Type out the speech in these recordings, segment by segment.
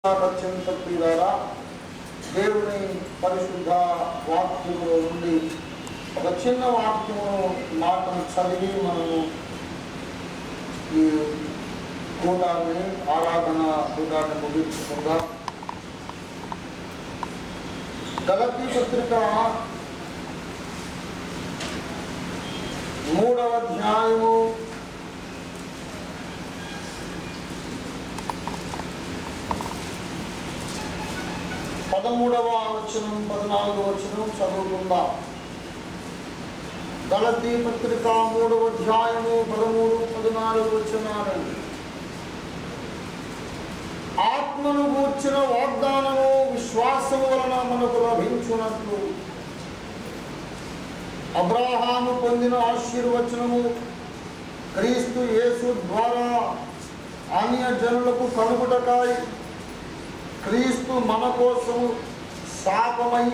అత్యంత ప్రియులారా, దేవుని పరిశుద్ధ వాక్యములో నుండి ఒక చిన్న మాటను చదివి మనము ఈ కూటాన్ని ఆరాధన కూటాన్ని ముగించుకుందాం. గలతీ పత్రిక 3వ అధ్యాయము 13వ వచనం 14వ వచనం చదువుకుందాం. గలతీ పత్రిక 3వ అధ్యాయము 13-14 వచనాలు. ఆత్మను గూర్చిన వాగ్దానము విశ్వాసము వలన మనకు లభించున్నట్లు అబ్రహాము పొందిన ఆశీర్వచనము క్రీస్తు యేసు ద్వారా అన్యజనులకు కలుగుటకాయి క్రీస్తు మన కోసము శాపమై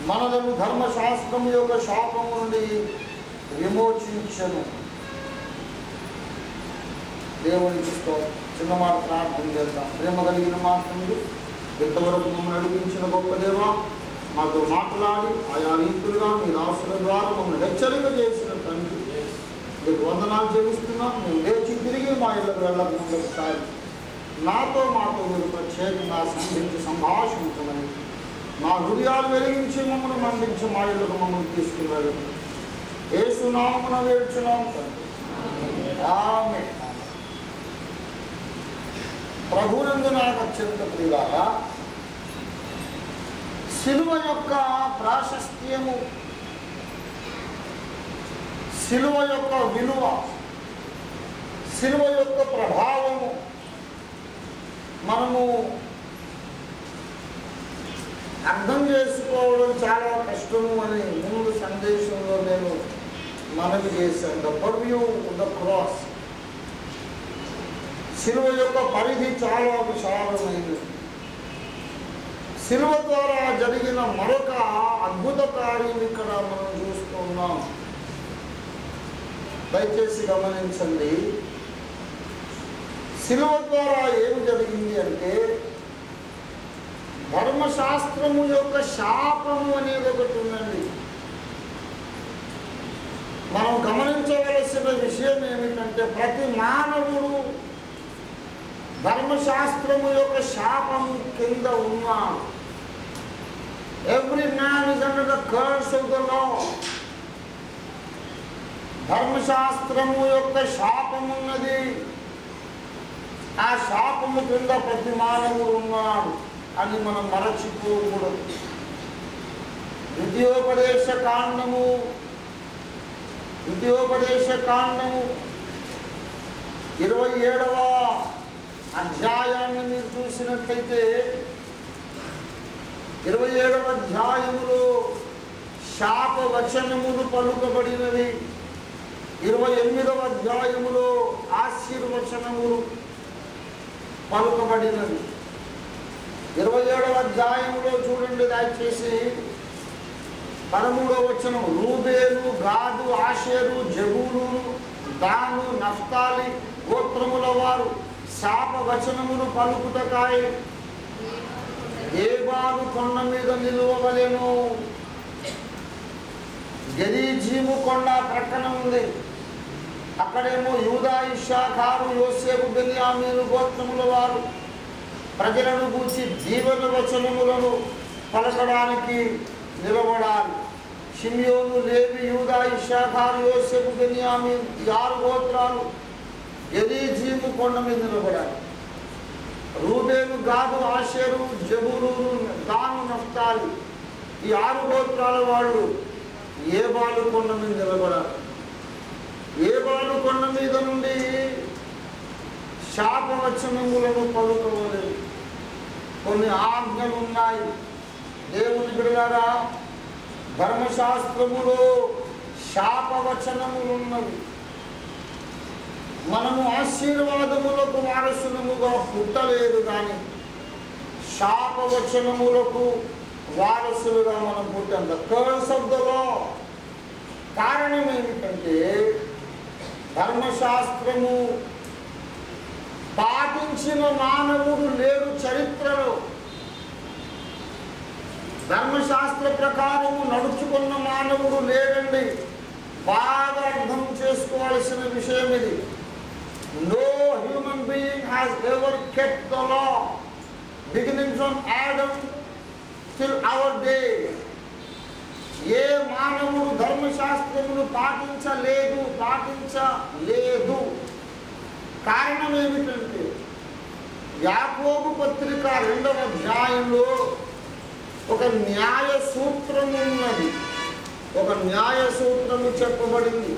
మనలను ధర్మశాస్త్రం యొక్క శాపము నుండి విమోచించెను. దేవునికి చిన్న మాట ప్రార్థన చేద్దాం. ప్రేమ కలిగిన మాటలు ఇంతవరకు మమ్మల్ని నడిపించిన గొప్ప దేవ, మాతో మాట్లాడి ఆయా రీతులుగా మీ రాసుల ద్వారా మమ్మల్ని హెచ్చరిక చేసిన తండ్రి, మీకు వందనాలు చెల్లిస్తున్నాం. మేము లేచి తిరిగి మా ఇళ్ళకు వెళ్ళక ముందుకు సారి మాతో మీరు ప్రత్యేకంగా సంభాషించమని, మా హృదయాలు వెలిగించి మమ్మల్ని మండించి మా ఇళ్ళకు మమ్మల్ని తీసుకున్నాడు. యేసు నామమున వేడుచున్నాం తండ్రి, ఆమేన్. ప్రభువునందు నాకు అత్యంత ప్రియులారా, శిలువ యొక్క ప్రాశస్త్యము, శిలువ యొక్క విలువ, శిలువ యొక్క ప్రభావము మనము అర్థం చేసుకోవడం చాలా కష్టము అని ముందు సందేశంలో నేను మనవి చేశాను. ద పర్వ్యూ ద క్రాస్, శిలువ యొక్క పరిధి చాలా విశాలమైనది. శిలువ ద్వారా జరిగిన మరొక అద్భుత కార్యం ఇక్కడ మనం చూస్తున్నాం. దయచేసి గమనించండి. శిలువ ద్వారా ఏమి జరిగింది అంటే, ధర్మశాస్త్రము యొక్క శాపము అనేది ఒకటి ఉందండి. మనం గమనించవలసిన విషయం ఏమిటంటే, ప్రతి మానవుడు ధర్మశాస్త్రము యొక్క శాపము కింద ఉన్నాడు. Every man is under the curse of the law. ధర్మశాస్త్రము యొక్క శాపమున్నది. ఆ శాపము కింద ప్రతి మానవుడు ఉన్నాడు అని మనం మరచిపోకూడదు. ద్వితీయోపదేశ కాండము 27వ అధ్యాయాన్ని మీరు చూసినట్లయితే, 27వ అధ్యాయములో శాప వచనములు పలుకబడినవి. 28వ అధ్యాయములో ఆశీర్వచనములు పలుకబడినవి. 27వ అధ్యాయంలో చూడండి, దయచేసి 13వ వచనం. రూబేను, గాదు, ఆషేరు, జబూలూను, దాను, నఫ్తాలి గోత్రముల వారు శాప వచనములు పలుకుటకాయ ఏబాలు కొండ మీద నిలువవలెను. గెరీజీము కొండ ప్రక్కన ఉంది. అక్కడేమో యూదా, ఇశ్శాఖారు, యోసేపు, బెన్యామీను గోత్రముల వారు ప్రజలను గూర్చి జీవన వచనములను పలకడానికి నిలబడాలి. షిమ్యోను, లేవి, యూదా, ఇశ్శాఖారు, యోసేపు, బెన్యామీను ఈ 6 గోత్రాలు గెరీజీము కొండ మీద నిలబడాలి. రూబేను, గాదు, ఆషేరు, జబూలూను, దాను, నఫ్తాలి ఈ 6 గోత్రాల వాళ్ళు ఏబాలు కొండ మీద నిలబడాలి. ఏబాలు కొండ మీద నుండి శాపవచనములను పలుకవలేదు. కొన్ని ఆజ్ఞలు ఉన్నాయి. దేవుని బిడ్డలారా, ధర్మశాస్త్రములో శాపవచనములు ఉన్నవి. మనము ఆశీర్వాదములకు వారసులముగా పుట్టలేదు, కానీ శాపవచనములకు వారసులుగా మనం పుట్టాం. The curse of the law. కారణం ఏమిటంటే, ధర్మశాస్త్రము పాటించిన మానవుడు లేడు చరిత్రలో. ధర్మశాస్త్ర ప్రకారము నడుచుకున్న మానవుడు లేడండి. బాగా అర్థం చేసుకోవాల్సిన విషయం ఇది. No human being has ever kept the law, beginning from Adam till our day. ఏ మానవుడు ధర్మశాస్త్రమును పాటించలేదు. కారణం ఏమిటంటే యాకోబు పత్రిక 2వ అధ్యాయంలో ఒక న్యాయ సూత్రము ఉన్నది. ఒక న్యాయ సూత్రము చెప్పబడింది.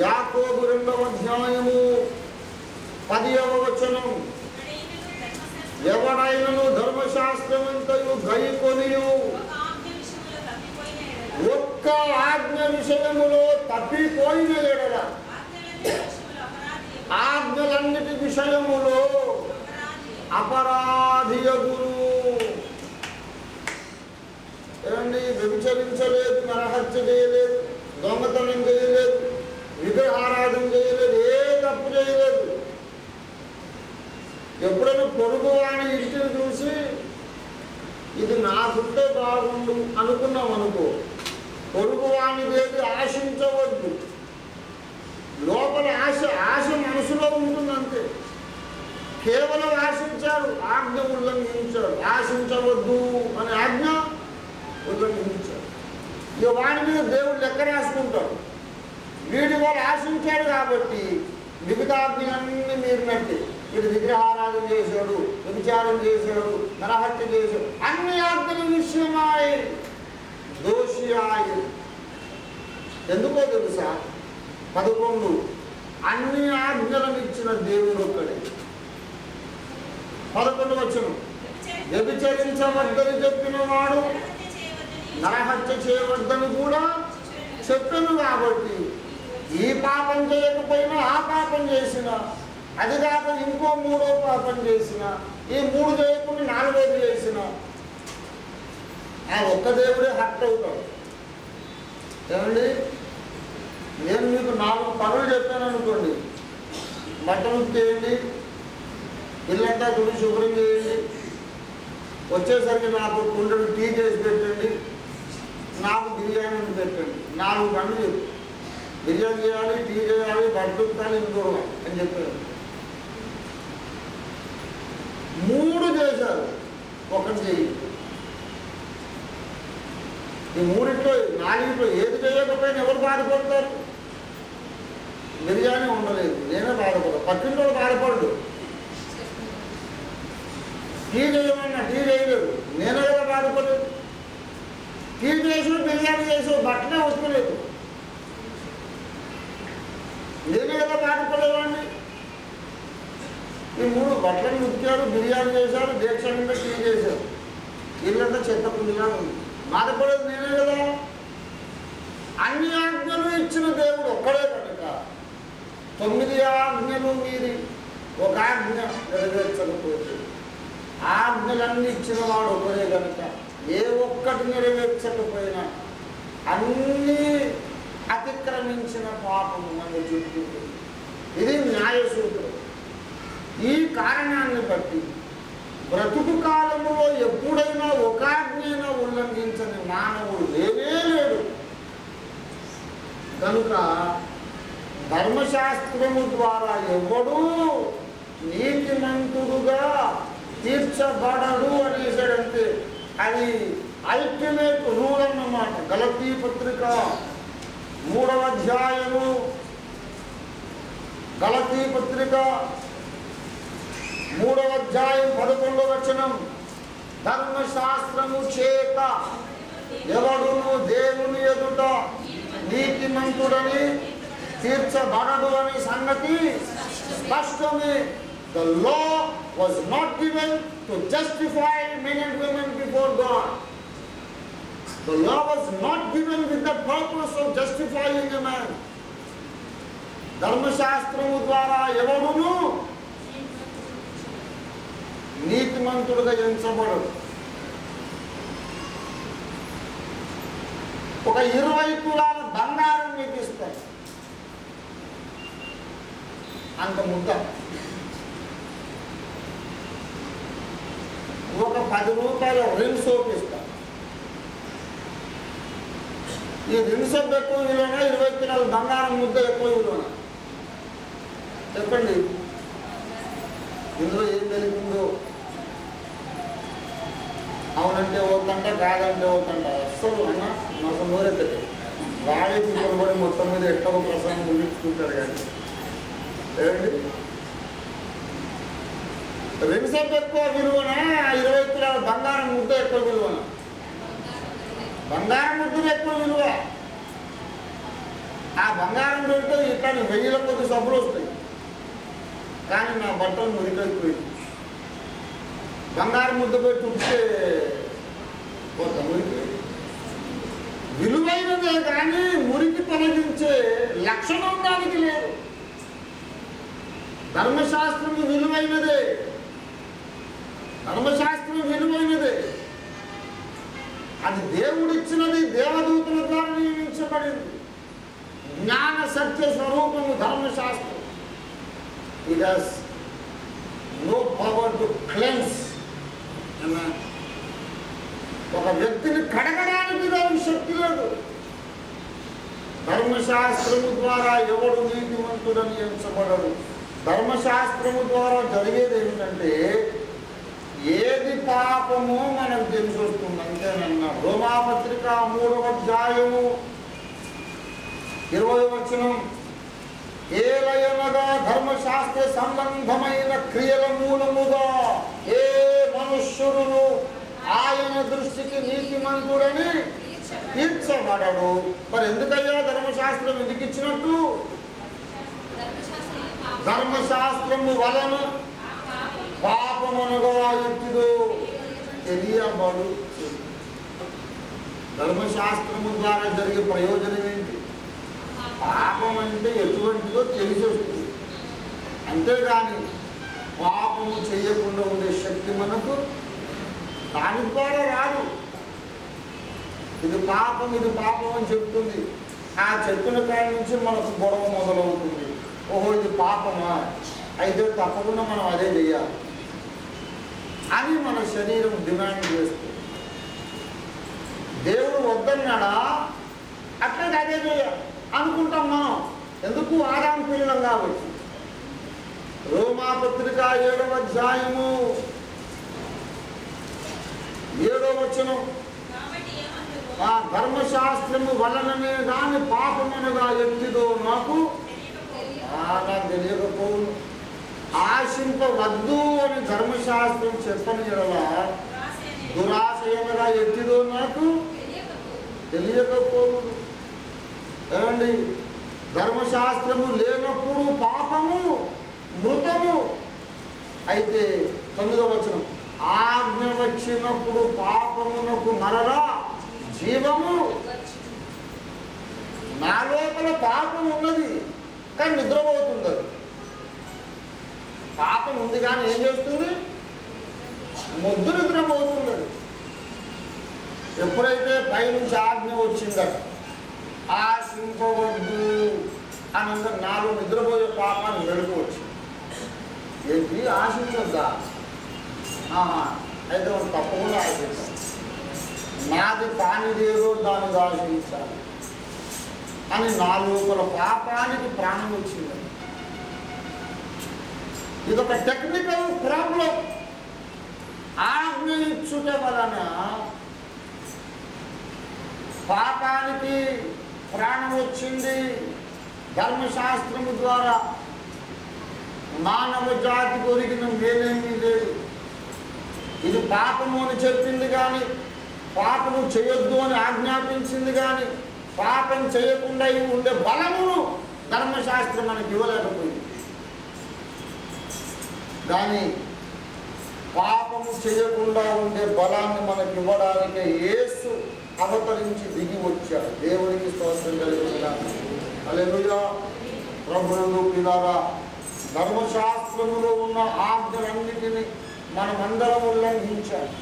యాకోబు 2వ అధ్యాయము 10వ వచనం, ఎవడైనను ధర్మశాస్త్రమంతయు గైకొనియు ఒక్క ఆజ్ఞ విషయములో తప్పిపోయిన ఎడల, ఆజ్ఞలన్నిటి విషయములో అపరాధియగును. ఏమండి, వ్యభిచరించలేదు, నరహత్య చేయలేదు, దొంగతనం చేయలేదు, విగ్రహారాధన చేయలేదు, ఏ తప్పు చేయలేదు. ఎప్పుడైనా పొరుగు వాని ఇంటిని చూసి ఇది నాకుంటే బాగుండు అనుకున్నాం అనుకో, పొరుగు వానిదేది ఆశించవద్దు. లోపల ఆశ మనసులో ఉంటుందంతే. కేవలం ఆశించాడు, ఆజ్ఞ ఉల్లంఘించాడు. ఆశించవద్దు అనే ఆజ్ఞ ఉల్లంఘించాడు. ఇక వాడి మీద దేవుడు లెక్క రాసుకుంటాడు. వీడి వాళ్ళు ఆశించాడు కాబట్టి మిగతా ఆజ్ఞలన్నీ మీరినట్టే. వీడు విగ్రహారాధన చేశాడు, వ్యభిచారం చేశాడు, నరహత్య చేశాడు, అన్ని ఆజ్ఞల విషయమాయి దోషి ఆయన. ఎందుకో తెలుసా? 11 అన్ని ఆజ్ఞలను ఇచ్చిన దేవుడు ఒక్కడే. 11 వచనం, వ్యభిచరించవద్దని చెప్పిన వాడు నరహత్య చేయవద్దని కూడా చెప్పను. కాబట్టి ఈ పాపం చేయకపోయినా ఆ పాపం చేసిన, అది కాక ఇంకో 3వ పాపం చేసిన, ఈ 3 చేయకుండా 4వది చేసిన, ఆ ఒక్క దేవుడే హర్ట్ అవుతాడు. ఏమండి, నేను మీకు 4 పనులు చెప్పాను అనుకోండి. బట్టలు చేయండి, ఇల్లంతా తుడి శుభ్రం చేయండి, వచ్చేసరికి నాకు కుండలు టీ చేసి పెట్టండి, నాకు బిర్యానీ పెట్టండి. 4 పనులు చెప్పి బిర్యానీ చేయాలి, టీ చేయాలి, బట్టలు ఉత్తాలి, ఇంకోవాలి అని చెప్పారు. 3 చేశారు, 1 చేయి. ఈ 3 4 ఏది చేయకపోయినా ఎవరు బాధపడతారు? బిర్యానీ ఉండలేదు, నేనే బాధపడదు, పక్కింటి బాధపడదు. టీ చేయమన్నా టీ చేయలేదు, నేనే కదా బాధపడలేదు. టీ చేసావు, బిర్యానీ చేసావు, బట్టనే వస్తలేదు, నేనే కదా బాధపడేవాడిని. ఈ 3 బట్టలను ఉతికారు, బిర్యానీ చేశారు, దీక్ష నిండా టీ చేశారు, ఇల్లంతా చెత్త పుల్లిగా ఉంది. బాధపడేది నేనే కదా. అన్ని ఆజ్ఞలు ఇచ్చిన దేవుడు ఒక్కడే కనుక 9 ఆజ్ఞలు మీరి ఒక ఆజ్ఞ నెరవేర్చకపోతే, ఆజ్ఞలన్నీ ఇచ్చిన వాడు ఒకడే కనుక ఏ ఒక్కటి నెరవేర్చకపోయినా అన్నీ అతిక్రమించిన పాపము మన చుట్టూ. ఇది న్యాయసూత్రం. ఈ కారణాన్ని బట్టి బ్రతుకు కాలంలో ఎప్పుడైనా ఒక ఆజ్ఞైనా ఉల్లంఘించని మానవుడు లేడు. కనుక ధర్మశాస్త్రము ద్వారా ఎవడూ నీతిమంతుడుగా తీర్చబడడు అనేసాడంటే అది అల్టిమేట్ రూల్ అన్నమాట. గలతీ పత్రిక 3వ అధ్యాయము, గలతీ పత్రిక 3వ అధ్యాయం 11వ వచనం, ధర్మశాస్త్రము చేత ఎవడును దేవుని ఎదుట నీతిమంతుడని తీర్చబడడు అనే సంగతి స్పష్టమే. The law was not given to justify men and women before God. The law was not given with the purpose of justifying a man. ధర్మశాస్త్రము ద్వారా ఎవడును నీతిమంతుడుగా ఎంచబడడు. ఒక 20 తులాల బంగారం మీకు ఇస్తాడు, అంత ముద్ద 10 రూపాయల రిన్ సోప్ ఇస్తాను. ఈ రిన్ సోప్ ఎక్కువ విలువనా, 20 కిలోల బంగారం ముద్ద ఎక్కువ విలువనా? చెప్పండి. ఇందులో ఏం తెలిసిందో? అవునంటే ఓతంట, కాదంటే ఓతంట. అస్సలు అన్న నాకు నోరెత్తది. వాడే తీసుకొని మొత్తం మీద ఎట్టో ప్రసంగం ముగించుకుంటారు. కానీ ఏమండి, రిన్ సోప్ ఎక్కువ విలువనా, 20 కిలోల బంగారం ముద్ద ఎక్కువ విలువనా? బంగారం ముద్దలు ఎక్కువ విలువ. ఆ బంగారం పెడితే ఇట్లా 1000 కొద్ది సబ్బులు వస్తాయి. కానీ నా బట్టలు మురికైపోయింది. బంగారం ముద్ద పెట్టి ఉంటే కొంత మురికి. విలువైనదే కానీ మురికి తొలగించే లక్షణం దానికి లేదు. ధర్మశాస్త్రం విలువైనదే, ధర్మశాస్త్రం విలువైనదే. అది దేవుడిచ్చినది, దేవదూతుల ద్వారా నియమించబడింది. జ్ఞాన సత్య స్వరూపము ధర్మశాస్త్రం. It has no power to cleanse. ఒక వ్యక్తిని కడగడానికి దానికి శక్తి లేదు. ధర్మశాస్త్రము ద్వారా ఎవడు నీతిమంతుడని ఎంచబడడు. ధర్మశాస్త్రము ద్వారా జరిగేది ఏమిటంటే ఏది పాపమో మనకు తెలిసి వస్తుంది. అంతేనన్నా. రోమాపత్రిక 3వ అధ్యాయము 20వ వచనం, ఏలయనగా ధర్మశాస్త్ర సంబంధమైన క్రియల మూలముగా ఏ మనుష్యుడును ఆయన దృష్టికి నీతిమంతుడని తీర్చబడడు. మరి ఎందుకయ్యా ధర్మశాస్త్రం ఎందుకు ఇచ్చినట్టు? ధర్మశాస్త్రము వలన పాపమనగా ఎట్టిదో తెలియబడు. ధర్మశాస్త్రము ద్వారా జరిగే ప్రయోజనం ఏంటి? పాపం అంటే ఎటువంటిదో తెలిసి వస్తుంది. అంతేగాని పాపము చేయకుండా ఉండే శక్తి మనకు దాని ద్వారా రాదు. ఇది పాపం, ఇది పాపం అని చెప్తుంది. ఆ చెప్పిన కాడి నుంచి మనకు గొడవ మొదలవుతుంది. ఓహో ఇది పాపమా, అయితే తప్పకుండా మనం అదే చేయాలి అని మన శరీరం డిమాండ్ చేస్తుంది. దేవుడు వద్దన్నాడా, అట్లే అదే చేయాలి అనుకుంటాం మనం. ఎందుకు? ఆదాము పిల్లలం కాబట్టి. రోమాపత్రిక 7వ అధ్యాయము 7వ వచనం, ఆ ధర్మశాస్త్రము వలననే దాని పాపమనగా ఎట్టిదో నాకు తెలియకపోవును. ఆశింపవద్దు అని ధర్మశాస్త్రం చెప్పని ఎడల దురాశయనగా ఎట్టిదో నాకు తెలియకపోవును. ఏమండి, ధర్మశాస్త్రము లేనప్పుడు పాపము మృతము. అయితే 9వ వచనం, ఆజ్ఞ వచ్చినప్పుడు పాపమునకు మరలా జీవము. నా లోపల పాపం ఉన్నది కానీ నిద్రపోతుంది. అది పాపం ఉంది కానీ ఏం చేస్తుంది? మొద్దు నిద్రపోతుంది. ఎప్పుడైతే పైనుంచి ఆజ్ఞ వచ్చిందట, ఆశింపవద్దు అని అందరు నాలో నిద్రపోయే పాపాన్ని వెలుగు వచ్చింది. ఏంటి? ఆశించొద్దా? అయితే మనం తప్పకుండా ఆశించాలి. నాది కానిదేదో దాన్ని ఆశించాలి అని నా లోపల పాపానికి ప్రాణం వచ్చింది. ఇదొక టెక్నికల్ ప్రాబ్లం. ఆజ్ఞ ఇచ్చుట వలన పాపానికి ప్రాణం వచ్చింది. ధర్మశాస్త్రము ద్వారా మానవ జాతి కొరిగిన మేలేమీ లేదు. ఇది పాపము అని చెప్పింది కానీ, పాపము చేయొద్దు అని ఆజ్ఞాపించింది కానీ, పాపం చేయకుండా ఉండే బలమును ధర్మశాస్త్రం మనకి ఇవ్వలేకపోయింది. కానీ పాపము చేయకుండా ఉండే బలాన్ని మనకి ఇవ్వడానికి యేసు అవతరించి దిగి వచ్చాడు. దేవునికి స్తోత్రం కలుగునుగాక. హల్లెలూయా. ప్రభువును పిల్లారా, ధర్మశాస్త్రములో ఉన్న ఆజ్ఞలన్నిటినీ మనమందరం ఉల్లంఘించాలి.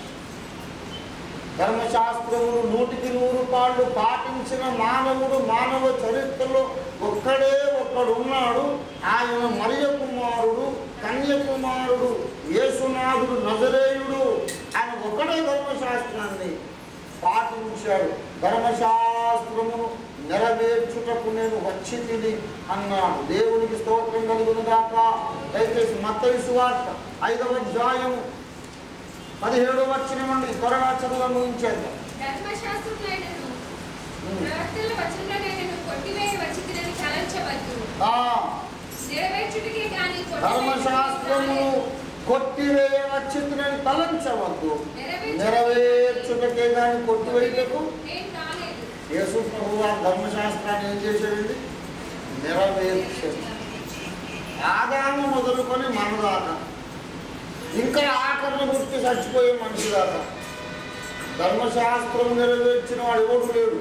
ధర్మశాస్త్రములు 100కి 100 పాళ్ళు పాటించిన మానవుడు మానవ చరిత్రలో ఒక్కడే ఒక్కడున్నాడు. ఆయన మరియ కుమారుడు, కన్యకుమారుడు, యేసునాథుడు, నజరేయుడు. ఆయన ఒక్కడే ధర్మశాస్త్రాన్ని పాటించాడు. ధర్మశాస్త్రమును నెరవేర్చుటకు నేను వచ్చి తిని అన్నాడు. దేవునికి స్తోత్రం కలుగును గాక. దయచేసి మత్తయి సువార్త 5వ అధ్యాయము 17వ వచనం నుండి త్వరగా చదువు ముగించేద్దాం. ధర్మశాస్త్రము కొట్టివేయ వచ్చిందని తలంచవద్దు, నెరవేర్చుటకే కానీ కొట్టివేయటకు. యేసు ప్రభువు ఆ ధర్మశాస్త్రాన్ని ఏం చేశాడండి? నెరవేర్చాడు. ఆదాము మొదలుకొని మన దాకా, ఇంకా ఆఖరిని గుర్తి చచ్చిపోయే మనిషి దాకా ధర్మశాస్త్రం నెరవేర్చిన వాడు ఎవడు లేడు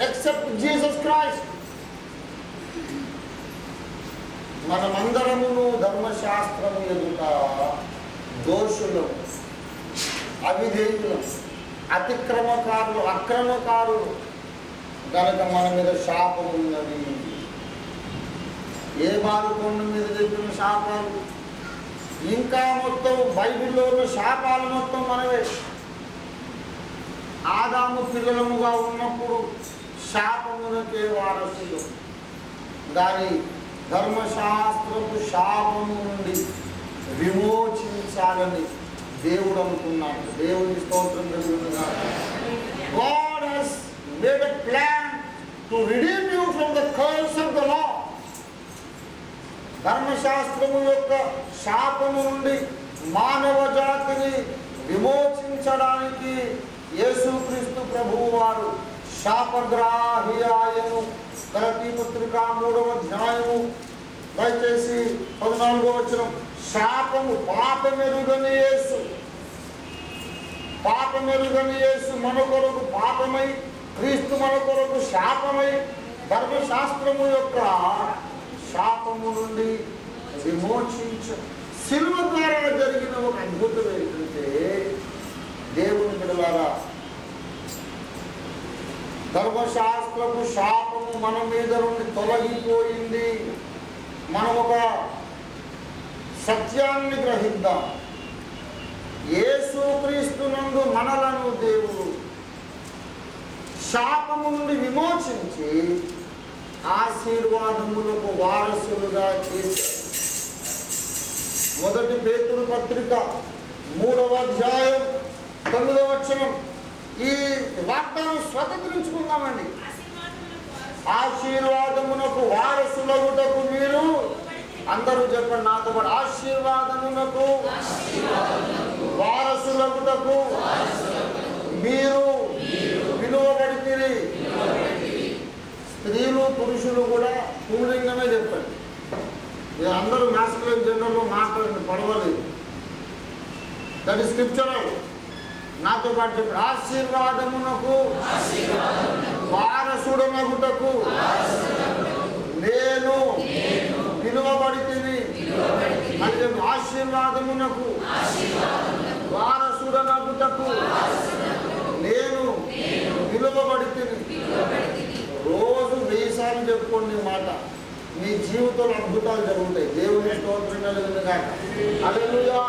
ఎక్సెప్ట్ జీసస్ క్రైస్ట్. మనమందరమును ధర్మశాస్త్రము ఎదుట దోషులు, అవిధేయులు, అతిక్రమకారులు, అక్రమకారులు కనుక మన మీద శాపం ఉన్నది. ఏ బాలుకొండ మీద చెప్పిన శాపాలు, ఇంకా మొత్తం బైబిల్లో ఉన్న శాపాలు మొత్తం మనవే. ఆదాము పిల్లలముగా ఉన్నప్పుడు శాపమునకే వారసులు, దాని ధర్మశాస్త్రపు శాపము నుండి విమోచించాలని దేవుడు అనుకున్నాడు. దేవునికి స్తోత్రం కలుగునుగాక. God has made a plan to redeem you from the curse of the law. ధర్మశాస్త్రము యొక్క శాపము నుండి మానవ జాతిని విమోచించడానికి యేసుక్రీస్తు ప్రభువు వారు శాపగ్రాహి ఆయను. గలతీ పత్రిక 3వ అధ్యాయము దయచేసి 14వ వచనం. శాపము పాపమెరుగని యేసు, పాపమెరుగని యేసు మన కొరకు పాపమై, క్రీస్తు మన కొరకు శాపమై, ధర్మశాస్త్రము యొక్క శాపము నుండి విమోచించ శిలువ ద్వారా జరిగిన ఒక అద్భుతం ఏంటంటే, దేవుని బిడ్డలారా, ధర్మశాస్త్రపు శాపము మన మీద నుండి తొలగిపోయింది. మనం ఒక సత్యాన్ని గ్రహిద్దాం. యేసుక్రీస్తునందు మనలను దేవుడు శాపము నుండి విమోచించి ఆశీర్వాదములకు వారసులుగా చేశారు. 1 పేతురు పత్రిక 3వ అధ్యాయం 9వ వచనం. ఈ వాగ్దానం స్వతంత్రించుకుందామండి. ఆశీర్వాదమునకు వారసులగుటకు మీరు, అందరూ చెప్పండి నాతో పాటు, ఆశీర్వాదమునకు వారసులగుటకు మీరు పిలువబడితిరి. స్త్రీలు పురుషులు కూడా పుల్లింగమే చెప్పండి. అందరూ మ్యాస్కులైన్ జనరల్లో మాట్లాడండి, పడవలేదు. That is scriptural. నాతో పాటు చెప్పండి, ఆశీర్వాదమునకు వారసుడనగుటకు నేను పిలువబడితిని. అంటే ఆశీర్వాదమునకు వారసుడనగుటకు నేను పిలువబడితిని. రోజు 1000 సార్లు చెప్పుకోండి మాట. మీ జీవితంలో అద్భుతాలు జరుగుతాయి. దేవుని స్తోత్రం కలుగును గాక. హల్లెలూయా.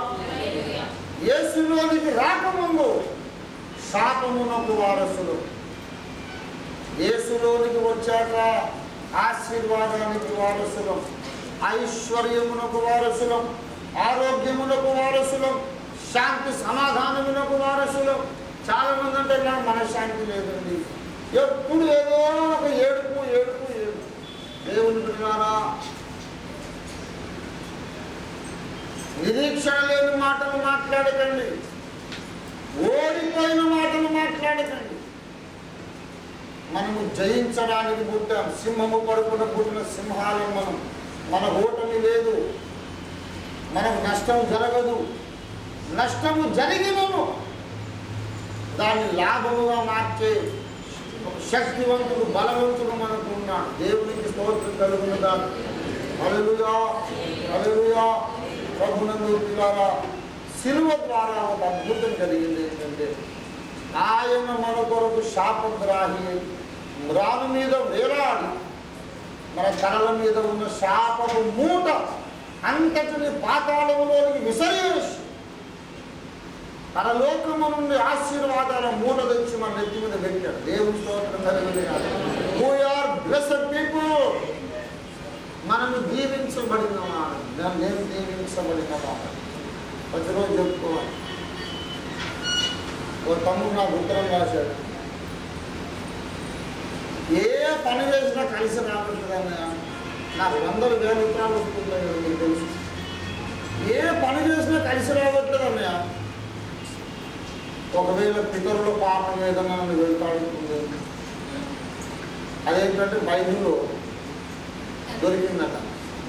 యేసులోనికి రాకముందు శాపమునకు వారసులు, యేసులోనికి వచ్చాక ఆశీర్వాదానికి వారసులం, ఐశ్వర్యమునకు వారసులం, ఆరోగ్యమునకు వారసులం, శాంతి సమాధానమునకు వారసులం. చాలా మంది అంటే నాకు మనశ్శాంతి లేదండి, ఎప్పుడు ఏదో ఒక ఏడుపు ఏడుపు ఏడుపు. దేవుని బిడ్డలారా, నిరీక్షణ లేని మాటలు మాట్లాడకండి, ఓడిపోయిన మాటలు మాట్లాడకండి. మనము జయించడానికి పుట్టాం. సింహము పడుకున్న పుట్టిన సింహాలను మనం. మన ఓటమి లేదు, మనకు నష్టం జరగదు. నష్టము జరిగినను దాన్ని లాభముగా మార్చే శక్తివంతుడు, బలవంతుడు మనకు ఉన్నాడు. దేవునికి స్తోత్రం కలుగునుగా. హల్లెలూయా, హల్లెలూయా. ప్రభునందు పిల్లారా, శిలువ ద్వారా ఒక అద్భుతం జరిగింది. ఏంటంటే, ఆయన మన కొరకు శాపగ్రాహి మ్రాను మీద వేలాడి మన తలల మీద ఉన్న శాపపు మూట అంతటిని పాతాళములోనికి విసిరేసి పరలోకము నుండి ఆశీర్వాదాల మూట తెచ్చి మన నెత్తి మీద పెట్టాడు. దేవుని స్తోత్రం కలిగింది. We are blessed people. మనము దీవించబడిన వాడు. నేను దీవించబడిన వాడు. ప్రతిరోజు చెప్పుకోవాలి. ఓ తమ్ముడు నాకు ఉత్తరం రాశాడు. ఏ పని చేసినా కలిసి రాబడుతుందన్నయ్య. నాకు 100,000 ఉత్తరాలు వస్తున్నాయి కదా, మీకు తెలుసు. ఏ పని చేసినా కలిసి రావట్లేదు అన్నయ్య. ఒకవేళ పితరుల పాపం ఏదన్నా నన్ను వెళ్తాడుతుంది. అదేంటంటే బైబిల్లో దొరికిందట.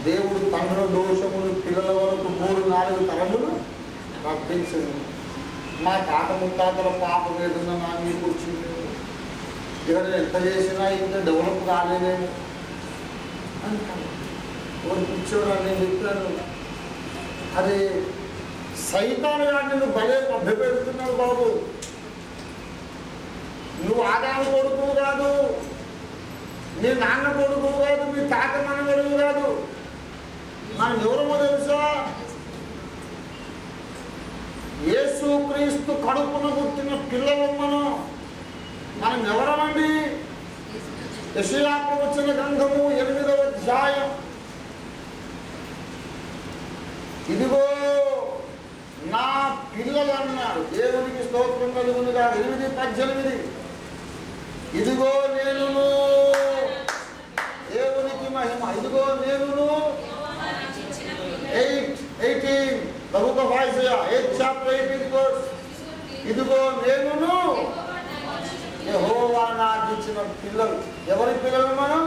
దేవుడు తండ్రుల దోషములు పిల్లల వరకు 3-4 తరములు రప్పించింది. మా తాత ముత్తాతల పాపం ఏదన్నా నా మీకు వచ్చింది. ఇక్కడ ఎంత చేసినా ఇంకా డెవలప్ కాలేదేమో అంటాను. ఒకటి కూర్చోడు నేను చెప్పాను, అదే సైతాను గారిని నువ్వు భలే మభ్యపెడుతున్నావు బాబు. నువ్వు ఆదాము కొడుకు కాదు, నీ నాన్న కొడుకు కాదు, మీ తాత మన కొడుకు కాదు. మనం ఎవరమో తెలుసా? యేసు క్రీస్తు కడుపున పుట్టిన పిల్లలు మనం ఎవరమండి? యెషయా ప్రవచన గ్రంథము 8వ అధ్యాయం. ఇదిగో నా పిల్లలు అన్నాడు. దేవునికి స్తోత్రం కలుగునుగా. 8:18. ఇదిగో నేనును, దేవునికి మహిమ. ఇదిగో నేనును. 8:18 The book of Isaiah 8th chapter 18th verse. ఇదిగో నేనును యెహోవా నాకు ఇచ్చిన పిల్లలు. ఎవరి పిల్లలు మనం?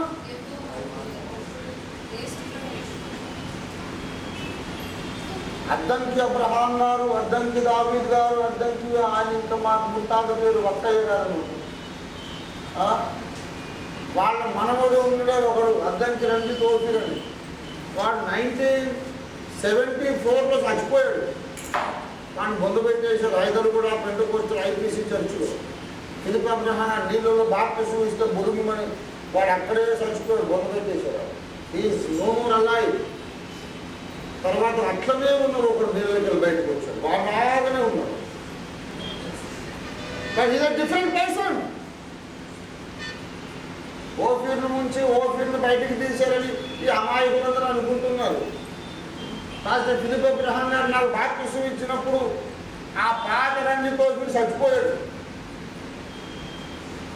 అద్దంకి అబ్రహాం గారు, అద్దంకి దావీద్ గారు, అద్దంకి ఆయన ఇంకా మాకు ముత్తాత పేరు వక్కయ్య గారు. వాళ్ళ మనవడు ఉన్నాడు ఒకడు, అద్దంకి రండి తోపిరండి. వాడు 1974లో చచ్చిపోయాడు. వాడిని బొందు పెట్టేశాడు. ఐదరు కూడా పెంటకొచ్చాడు IPC చర్చిలో. ఫిలిప్ అబ్రహాం నీళ్ళలో బాప్టిజం ఇస్తే బురుగుమని వాడు అక్కడే చచ్చిపోయాడు. బొందు పెట్టేశాడు. Is no more alive. తర్వాత అట్లనే ఉన్నారు. ఒకడు నీళ్ళకి బయటకు వచ్చాడు. బాగానే ఉన్నాడు. But is a different person. ఓఫీర్ను ముంచి ఓఫీర్ను బయటికి తీశారని ఈ అమాయకులందరూ అనుకుంటున్నారు. కాస్త ఫిలిప్ అబ్రహాం గారు నాకు బాప్టిజం ఇచ్చినప్పుడు ఆ పాత రంజితో చచ్చిపోయాడు.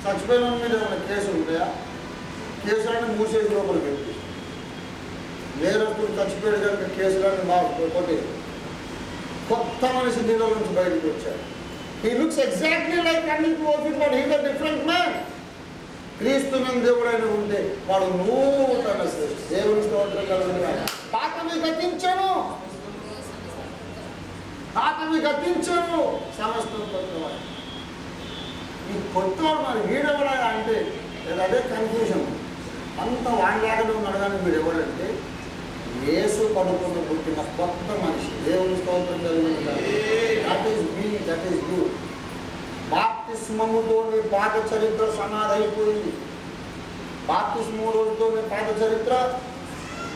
చచ్చిపోయిన మీద ఏమైనా కేసులు ఉంటాయా? కేసులన్నీ మూసేసి లోపల పెట్టి నేరస్తుడు చచ్చిపోయాడు కనుక కేసులన్నీ కొట్టి కొత్త మనిషి నీళ్ళ నుంచి బయటకు వచ్చాడు. He looks exactly like running Ophir, but he is a different man. క్రీస్తునందు దేవుడైన ఉంటే వాడు నూతన సృష్టి. దేవుని స్తోత్రం కలుగునుగా. పాతవి గతించను, పాతవి గతించను, సమస్తం కొత్తవాడు. ఈ కొత్తవాడు మరి వీడెవడా అంటే అదే కన్ఫ్యూజన్. అంత వాడిలాగానే ఉన్నాడు. కానీ వీడు ఎవడంటే యేసు కడుపున పుట్టిన కొత్త మనిషి. దేవుని స్తోత్రం కలుగునుగా. That is me, that is you. బాప్తిస్మముతో నీ పాత చరిత్ర సమాధి అయిపోయింది. బాప్తిస్మము రోజుతో నీ పాత చరిత్ర,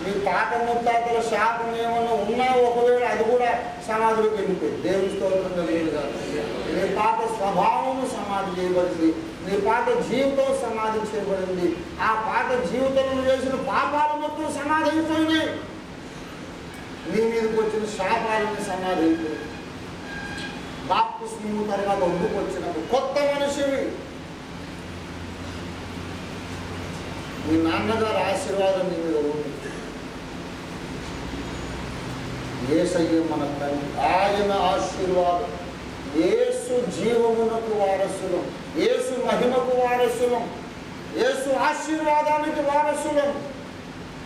మీ తాత ముత్తాతల శాపం ఏమన్నా ఉన్నా ఒకవేళ అది కూడా సమాధిలోకి వెళ్ళిపోయింది. దేవుని స్తోత్రం కలిగేది. నీ పాత స్వభావము సమాధి చేయబడింది. నీ పాత జీవితం సమాధి చేయబడింది. ఆ పాత జీవితంలో చేసిన పాపాలు మొత్తం సమాధి అయిపోయినాయి. నీ మీదకి వచ్చిన శాపాలని సమాధి అయిపోయింది. బాప్తిస్మము తర్వాత ఒడ్డుకు వచ్చినప్పుడు కొత్త మనిషివి. మీ నాన్నగారు ఆశీర్వాదం నీ మీద ఉంది. యేసయ్య మన తండ్రి, ఆయన ఆశీర్వాదం. యేసు జీవమునకు వారసులం, యేసు మహిమకు వారసులం, యేసు ఆశీర్వాదానికి వారసులం.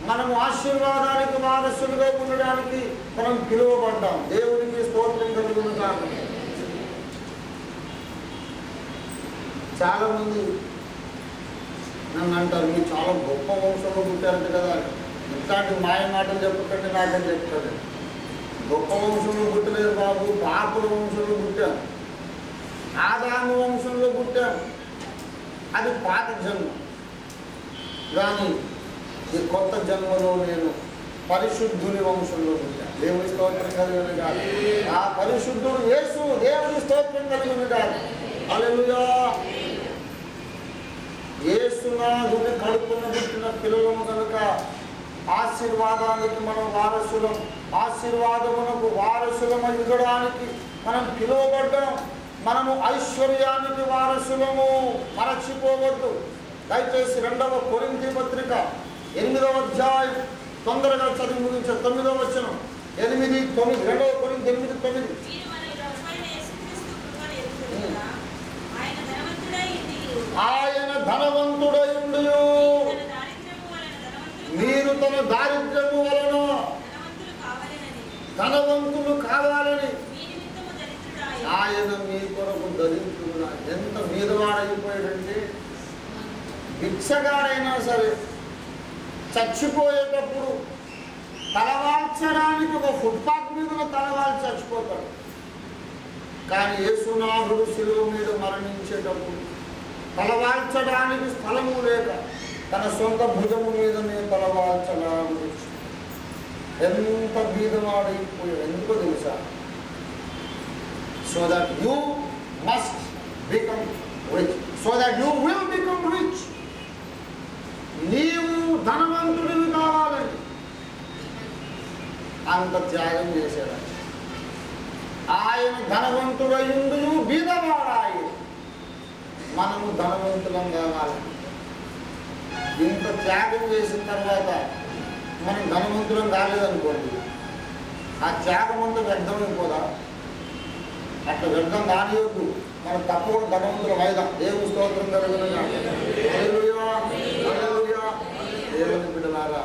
మనము ఆశీర్వాదానికి వారసులుగా ఉండడానికి మనం పిలువబడ్డాం. దేవునికి స్తోత్రం కలుగునుగా. చాలామంది నన్ను అంటారు, మీరు చాలా గొప్ప వంశంలో పుట్టారంట కదా. ఇట్లాంటి మాయ మాటలు చెప్పకండి, నాకని చెప్తాడు. గొప్ప వంశంలో పుట్టలేదు బాబు, పాపుల వంశంలో పుట్టాం. ఆదాము వంశంలో పుట్టాం. అది పాత జన్మ. కానీ ఈ కొత్త జన్మలో నేను పరిశుద్ధుని వంశంలో పుట్టాను. దేవుని స్తోత్రం కలిగిన కాదు. ఆ పరిశుద్ధుడు యేసు. దేవుని స్తోత్రం కలుగునుగాక. హల్లెలూయా. యేసునాథుని కడుపున పుట్టిన పిల్లలము కనుక ఆశీర్వాదానికి మనం వారసులం. ఆశీర్వాదమునకు వారసులమై ఎదగడానికి మనం పిలువబడ్డాం. మనము ఐశ్వర్యానికి వారసులము, మరచిపోవద్దు. దయచేసి 2వ కొరింథీ పత్రిక 8వ అధ్యాయం తొందరగా చదివి ముగించే 9వ వచనం. 8, 9. 2వ కొరింథీ 8, 9. ఆయన ధనవంతుడయుండు మీరు తన దారిద్ర్యము వలన ధనవంతులు కావాలని ఆయన మీ కొరకు దరిద్రుడు. ఎంత మీదవాడైపోయాడంటే భిక్షగాడైనా సరే చచ్చిపోయేటప్పుడు తలవాల్చడానికి ఒక ఫుట్పాత్ మీద తలవాల్చి చచ్చిపోతాడు. కానీ యేసునాథుడు శిలువ మీద మరణించేటప్పుడు తలవాల్చడానికి స్థలము లేక తన సొంత భుజము మీదనే తలవాల్చడానికి ఎంత బీదవాడైపోయాడు. ఎందుకో తెలుసా? So that you must become rich, so that you will become rich. నీవు ధనవంతుడివి కావాలని అంత త్యాగం చేశాడు. ఆయన ధనవంతుడయుండు బీదవాడాయి. మనము ధనవంతులం కావాలి. ఇంత త్యాగం చేసిన తర్వాత మనం ధనవంతులం కాలేదనుకోండి, ఆ త్యాగం అంతా వ్యర్థమైపోదా? అట్లా వ్యర్థం కానియొద్దు. మనం తప్పకుండా ధనవంతులం అయిదాం. దేవుని స్తోత్రం కలుగునుగాక. హల్లెలూయా, హల్లెలూయా. దేవుని బిడ్డలారా,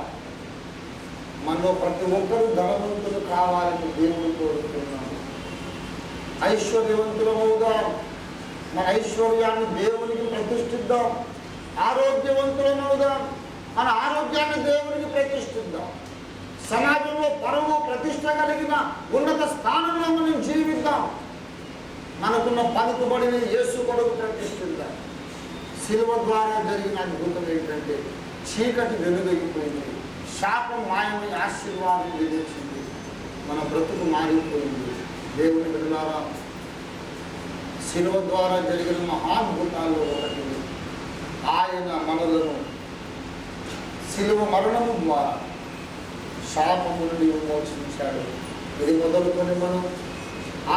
మనలో ప్రతి ఒక్కరూ ధనవంతులు కావాలని దేవుడు కోరుతున్నాడు. ఐశ్వర్యవంతులమవుదాం. మన ఐశ్వర్యాన్ని దేవునికి ప్రతిష్ఠిద్దాం. ఆరోగ్యవంతులమవుదాం. మన ఆరోగ్యాన్ని దేవునికి ప్రతిష్ఠిద్దాం. సమాజంలో పరువు ప్రతిష్ట కలిగిన ఉన్నత స్థానంలో మనం జీవిద్దాం. మనకున్న పలుకుబడిని యేసు కొరకు ప్రతిష్ఠిద్దాం. శిలువ ద్వారా జరిగిన అద్భుతం ఏంటంటే చీకటి వెలుగైపోయింది, శాపం మాయమై ఆశీర్వాదం విధించింది, మన బ్రతుకు మారిపోయింది. దేవుని బిడ్డలారా, శిలువ ద్వారా జరిగిన మహాద్భుతాల్లో ఒకటి ఆయన మనలను శిలువ మరణము ద్వారా శాపము నుండి విమోచించాడు. ఇది మొదలుకొని మనం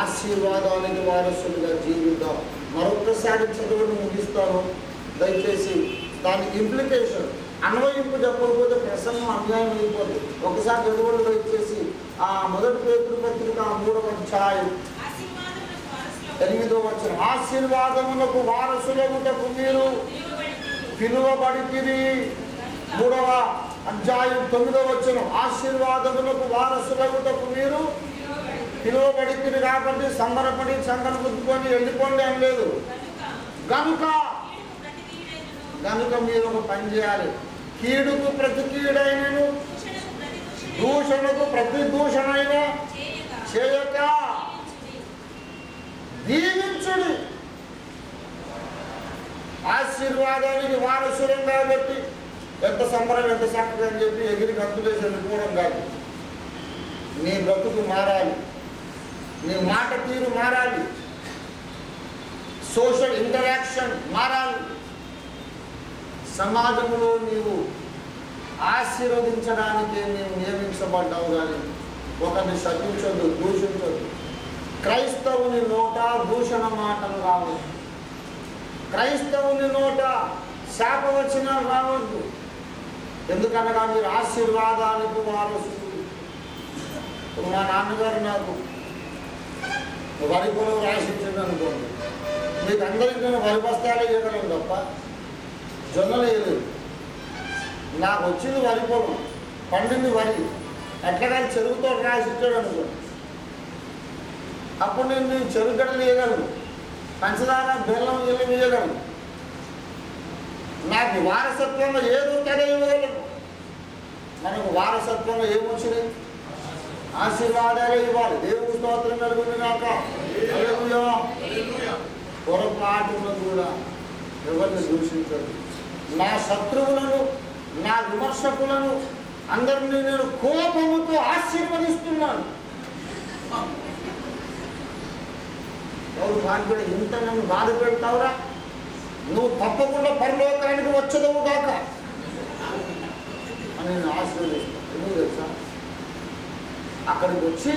ఆశీర్వాదానికి వారసులుగా జీవిద్దాం. మరొకసారి చదువును ముగిస్తాను. దయచేసి దాని ఇంప్లికేషన్ అన్వయింపు చెప్పకపోతే ప్రసంగం అన్యాయం అయిపోతుంది. ఒకసారి చదువులు దయచేసి ఆ 1 పేతురు పత్రిక 3వ అధ్యాయం 8వ వచనం. ఆశీర్వాదములకు వారసులగుటకు మీరు పిలువబడితిరి. 3వ అధ్యాయం 9వ వచనం. ఆశీర్వాదములకు వారసులగుటకు మీరు పిలువబడితిరి కాబట్టి సంబరపడి సంకన గుద్దుకొని వెళ్ళిపోండి అని లేదు. కనుక మీరు ఒక పని చేయాలి. కీడుకు ప్రతి కీడైనను దూషణకు ప్రతి దూషణైన చేయక దీవించుడి. ఆశీర్వాదానికి వారసులం కాబట్టి ఎంత సంబరం ఎంత చక్కగా అని చెప్పి ఎగిరి గంతులేసి వెళ్ళిపోవడం కాదు. నీ బ్రతుకు మారాలి, నీ మాట తీరు మారాలి, సోషల్ ఇంటరాక్షన్ మారాలి. సమాజంలో నీవు ఆశీర్వదించడానికే నీవు నియమించబడ్డావు. కానీ ఒకరిని శపించొద్దు, దూషించొద్దు. క్రైస్తవుని నోట దూషణ మాటలు రావద్దు. క్రైస్తవుని నోట శాపవచనాలు రావద్దు. ఎందుకనగా మీరు ఆశీర్వాదానికి వారసులు. మా నాన్నగారు నాకు వరి పొలం రాసిచ్చింది అనుకోండి, మీకు అందరికీ నేను వరి బస్తాలే ఇవ్వగలను తప్ప జొన్నలు వేయలేదు. నాకు వచ్చింది వరి పొలం, పండింది వరి, ఎట్లా చెరుకుతో రాసిచ్చాడు అనుకోండి, అప్పుడు నేను చెరుగడలు వేయగలను, పంచదార బెల్లం వేయగలను. నాకు వారసత్వంలో ఏదో తెగ ఇవ్వగలను. మనకు వారసత్వంలో ఏమొచ్చినాయి? ఆశీర్వాదాలే ఇవ్వాలి. దేవుని స్తోత్రం కలుగునుగాక. హల్లెలూయా. పొరపాటును కూడా ఎవరిని దూషించదు. నా శత్రువులను, నా విమర్శకులను అందరినీ నేను కోపముతో ఆశీర్వదిస్తున్నాను. ఎవరు భాగ్యుడు, ఇంత నన్ను బాధ పెడతావురా, నువ్వు తప్పకుండా పరలోకానికి వచ్చదవు కాక అని నేను ఆశీర్వదిస్తాను. ఎందుకు తెలుసా? అక్కడికి వచ్చి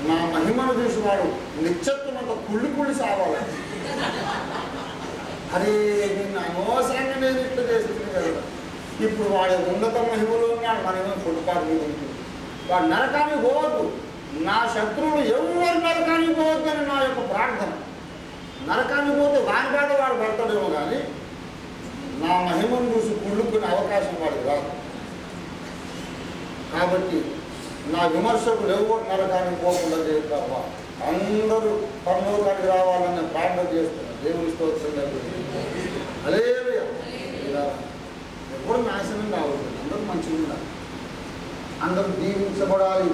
నా మహిమను చూసి వాడు నిశ్చత్తునంత కుళ్ళి సావాలి. అరే నిన్ను అనవసరంగా నేను ఇట్లా చేస్తుంది కదా. ఇప్పుడు వాడు ఉన్నత మహిమలో ఉన్నాడు, మనమేమో ఫుట్పాత్ మీద ఉంటుంది. వాడు నరకానికి పోవద్దు, నా శత్రువులు ఎవరు నరకానికి పోవద్దు అని నా యొక్క ప్రార్థన. నరకానికి పోతే వాని బాధ వాడు పడతాడేమో కానీ నా మహిమను చూసి కుళ్ళుకునే అవకాశం వాడికి రాదు. కాబట్టి నా విమర్శకులు ఎవరు నరకానికి పోకుండా చేస్తావా, అందరూ పరలోకానికి రావాలని ప్రార్థన చేస్తున్నారు. దేవుని స్తోత్రం. హల్లెలూయా. ఎవరు నాశనం కావద్దు, అందరూ మంచిగా ఉండాలి, అందరూ దీవించబడాలి,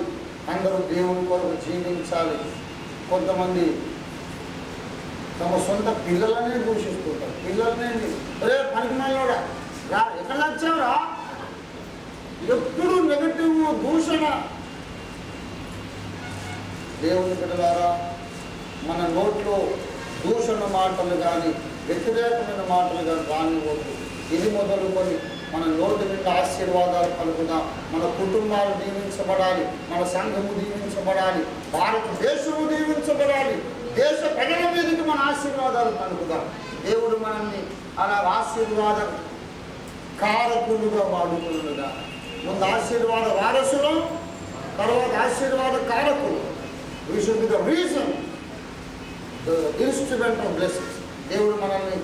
అందరూ దేవుని కొరకు జీవించాలి. కొంతమంది తమ సొంత పిల్లలనే దూషిస్తుంటారు. పిల్లలనే అరే పనికి మనోడా రా, ఎక్కడ వచ్చావురా, ఎప్పుడు నెగటివ్ దూషణ. దేవుని బిడ్డలారా, మన నోట్లో దూషణ మాటలు కానీ వ్యతిరేకమైన మాటలు కానీ రానివ్వద్దు. ఇది మొదలుకొని మన నోటి నుండి ఆశీర్వాదాలు కలుగుదాం. మన కుటుంబాలు దీవించబడాలి, మన సంఘము దీవించబడాలి, భారతదేశము దీవించబడాలి, దేశ ప్రజల మీదకి మన ఆశీర్వాదాలు కలుగుదాం. దేవుడు మనల్ని అలా ఆశీర్వాద కారకులుగా వాడుకున్నదా. ముందు ఆశీర్వాద వారసులు, తర్వాత ఆశీర్వాద కారకులు. We should be the reason, the instrument of blessings. దేవుడు మనల్ని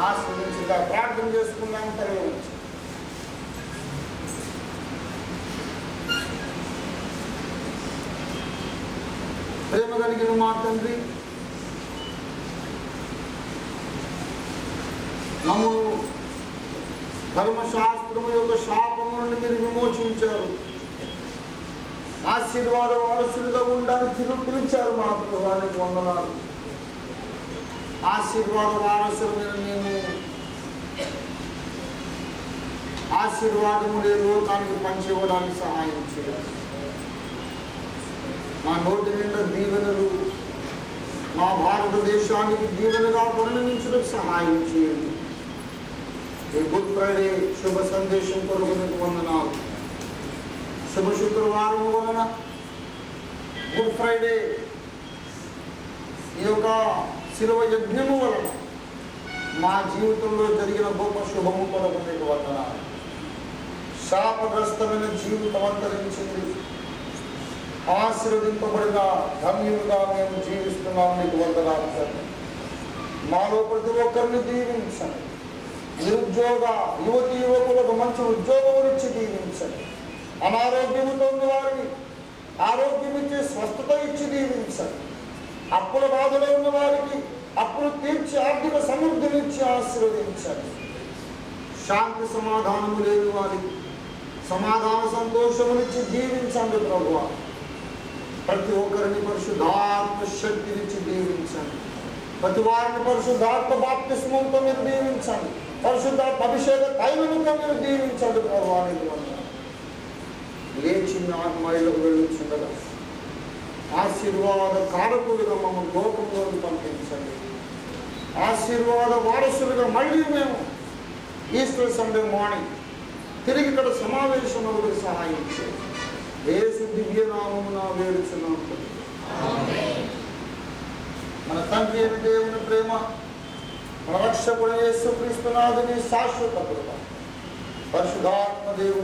ఆశీర్వదించుగా ప్రార్థన చేసుకున్నాం. తరలించి ప్రేమ కలిగిన మా తండ్రి, మమ్మల్ని ధర్మశాస్త్రము యొక్క శాపము నుండి మీరు విమోచించారు. ఆశీర్వాద వారసులుగా ఉండడానికి పిలిచారు. మా ప్రభువానికి వందనాలు. ఆశీర్వాద వారసులమైన మేము ఆశీర్వాదము లేని లోకానికి పంచివ్వడానికి సహాయం చేయాలి. మా నోటి నిండా దీవెనలు మా భారతదేశానికి దీవెనగా పరిణమించడానికి సహాయం చేయండి. ఈ గుడ్ ఫ్రైడే శుభ సందేశం కొరకు మీకు వందనాలు. శుభ శుక్రవారం వలన గుడ్ ఫ్రైడే ఈ యొక్క శిలువ యజ్ఞము వలన మా జీవితంలో జరిగిన గొప్ప శుభము కొరకు మీకు వందనాలు. శాపగ్రస్తమైన జీవితం అంతరించింది, ఆశీర్వదింపబడిన ధన్యులుగా మేము జీవిస్తున్నాం. మీకు వందనాలు తండ్రి. మాలో ప్రతి ఒక్కరిని దీవించండి. నిరుద్యోగ యువతి యువకులకు మంచి ఉద్యోగం ఇచ్చి దీవించండి. అనారోగ్యంతో ఉన్న వారిని ఆరోగ్యం ఇచ్చి స్వస్థత ఇచ్చి దీవించండి. అప్పుల బాధలో ఉన్న వారికి అప్పులు తీర్చి ఆర్థిక సమృద్ధినిచ్చి ఆశీర్వదించండి. శాంతి సమాధానము లేని వారికి సమాధాన సంతోషమునిచ్చి జీవించండి ప్రభువా. ప్రతి ఒక్కరిని పరిశుద్ధాత్మ శక్తినిచ్చి దీవించండి. ప్రతి వారిని పరిశుద్ధాత్మ బాప్తిస్మంతో మీరు దీవించండి. పరిశుద్ధాత్మ అభిషేక తైలముతో మీరు దీవించండి ప్రభువా. లేచి ఆత్మలకు వెళ్ళుచుండగా ఆశీర్వాద కారకులుగా మమ్మల్ని లోకంలోకి పంపించండి. ఆశీర్వాద వారసులుగా మళ్ళీ మేము ఈస్టర్ సండే మార్నింగ్ తిరిగి ఇక్కడ సమావేశంలో సహాయం చేయండి. యేసు దివ్యనామమున వేడుచున్నాము. మన తండ్రి అయిన దేవుని ప్రేమ, మన రక్షకుడు యేసుక్రీస్తునాథుని శాశ్వత కృప, పరిశుద్ధాత్మ దేవుని